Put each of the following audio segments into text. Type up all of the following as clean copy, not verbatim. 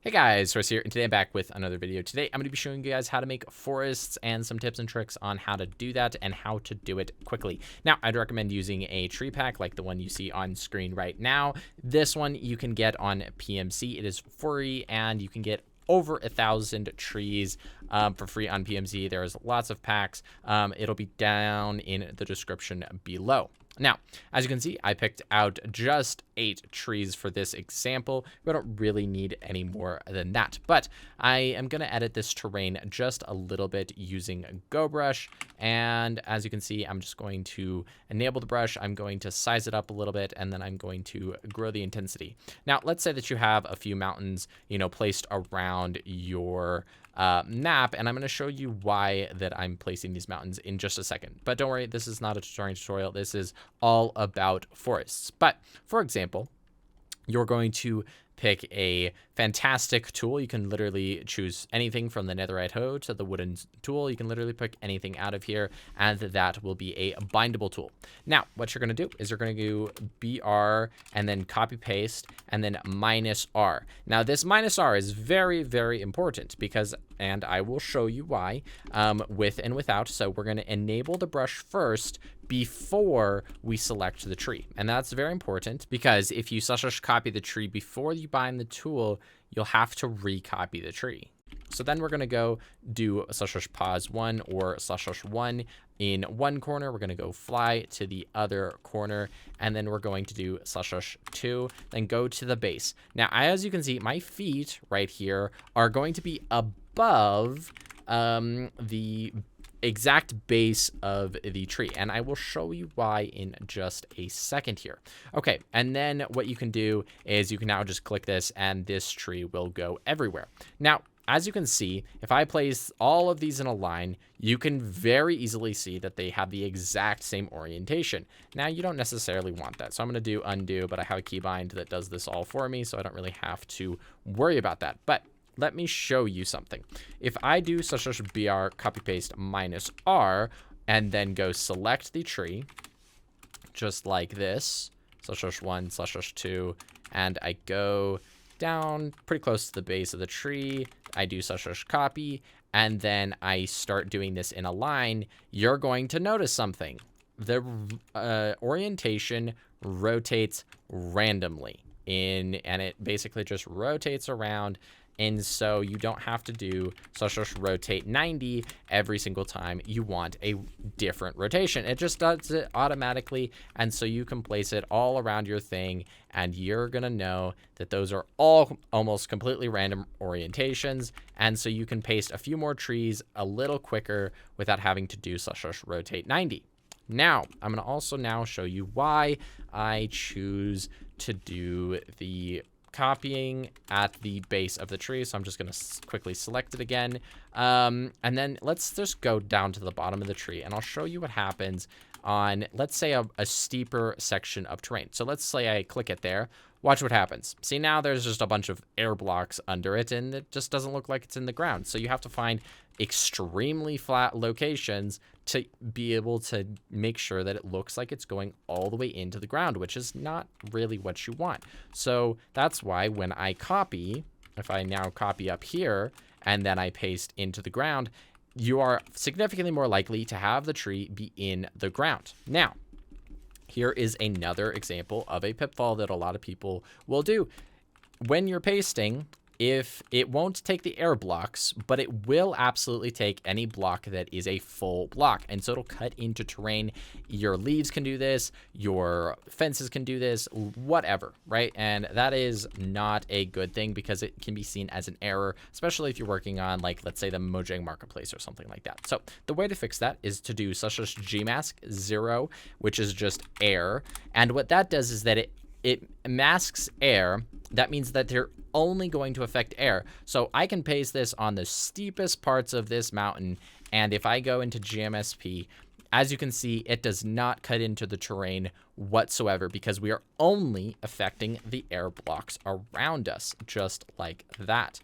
Hey guys, Horace here, and today I'm back with another video. Today I'm going to be showing you guys how to make forests and some tips and tricks on how to do that and how to do it quickly. Now, I'd recommend using a tree pack like the one you see on screen right now. This one you can get on PMC. It is free, and you can get over 1,000 trees for free on PMC. There's lots of packs. It'll be down in the description below. Now, as you can see, I picked out just 8 trees for this example. We don't really need any more than that, but I am going to edit this terrain just a little bit using GoBrush. And as you can see, I'm just going to enable the brush. I'm going to size it up a little bit, and then I'm going to grow the intensity. Now, let's say that you have a few mountains, placed around your map, and I'm going to show you why that I'm placing these mountains in just a second. But don't worry, this is not a tutorial. This is all about forests. But for example, you're going to pick a fantastic tool. You can literally choose anything from the netherite hoe to the wooden tool. You can literally pick anything out of here, and that will be a bindable tool. Now, what you're going to do is you're going to do BR and then copy paste and then -R. Now, this -R is very, very important because, and I will show you why, with and without. So we're going to enable the brush first before we select the tree. And that's very important because if you / copy the tree before you bind the tool, you'll have to recopy the tree. So then we're going to go do / pause 1 or /1 in one corner. We're going to go fly to the other corner, and then we're going to do /2, then go to the base. Now, as you can see, my feet right here are going to be above the exact base of the tree, and I will show you why in just a second here. Okay, and then what you can do is you can now just click this, and this tree will go everywhere. Now, as you can see, if I place all of these in a line, you can very easily see that they have the exact same orientation. Now, you don't necessarily want that, so I'm going to do undo, but I have a keybind that does this all for me, so I don't really have to worry about that. But let me show you something. If I do /br copy paste -R and then go select the tree, just like this, /1, /2, and I go down pretty close to the base of the tree, I do / copy, and then I start doing this in a line, you're going to notice something. The orientation rotates randomly and it basically just rotates around. And so you don't have to do / rotate 90 every single time you want a different rotation. It just does it automatically. And so you can place it all around your thing, and you're going to know that those are all almost completely random orientations. And so you can paste a few more trees a little quicker without having to do / rotate 90. Now, I'm going to also now show you why I choose to do the copying at the base of the tree. So I'm just going to quickly select it again. And then let's just go down to the bottom of the tree, and I'll show you what happens on, let's say, a steeper section of terrain. So let's say I click it there. Watch what happens. See, now there's just a bunch of air blocks under it, and it just doesn't look like it's in the ground. So you have to find extremely flat locations to be able to make sure that it looks like it's going all the way into the ground, which is not really what you want. So that's why when I copy, if I now copy up here and then I paste into the ground, you are significantly more likely to have the tree be in the ground. Now, here is another example of a pitfall that a lot of people will do. When you're pasting, if it won't take the air blocks, but it will absolutely take any block that is a full block. And so it'll cut into terrain. Your leaves can do this, your fences can do this, whatever, right? And that is not a good thing because it can be seen as an error, especially if you're working on, like, let's say the Mojang Marketplace or something like that. So the way to fix that is to do /gmask 0, which is just air. And what that does is that it masks air. That means that they're only going to affect air. So I can paste this on the steepest parts of this mountain, and if I go into GMSP, as you can see, it does not cut into the terrain whatsoever because we are only affecting the air blocks around us, just like that.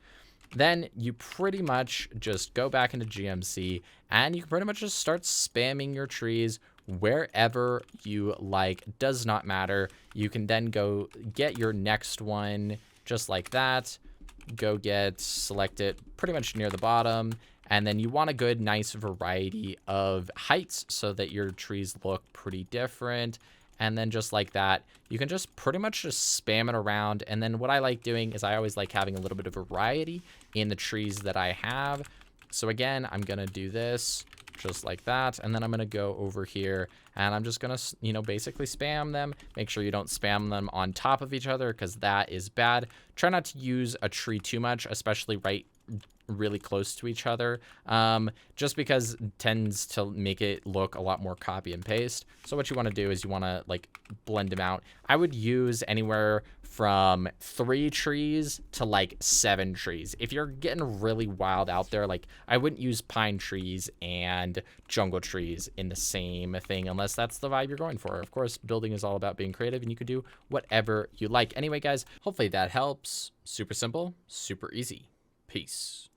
Then you pretty much just go back into GMC, and you can pretty much just start spamming your trees wherever you like. Does not matter. You can then go get your next one just like that. select it pretty much near the bottom. And then you want a good, nice variety of heights so that your trees look pretty different. And then just like that, you can just pretty much just spam it around. And then what I like doing is I always like having a little bit of variety in the trees that I have. So again, I'm going to do this just like that. And then I'm going to go over here and I'm just going to, you know, basically spam them. Make sure you don't spam them on top of each other because that is bad. Try not to use a tree too much, especially really close to each other, just because it tends to make it look a lot more copy and paste. So what you want to do is you want to like blend them out. I would use anywhere from 3 trees to like 7 trees. If you're getting really wild out there, like I wouldn't use pine trees and jungle trees in the same thing unless that's the vibe you're going for. Of course, building is all about being creative and you can do whatever you like. Anyway, guys, hopefully that helps. Super simple, super easy. Peace.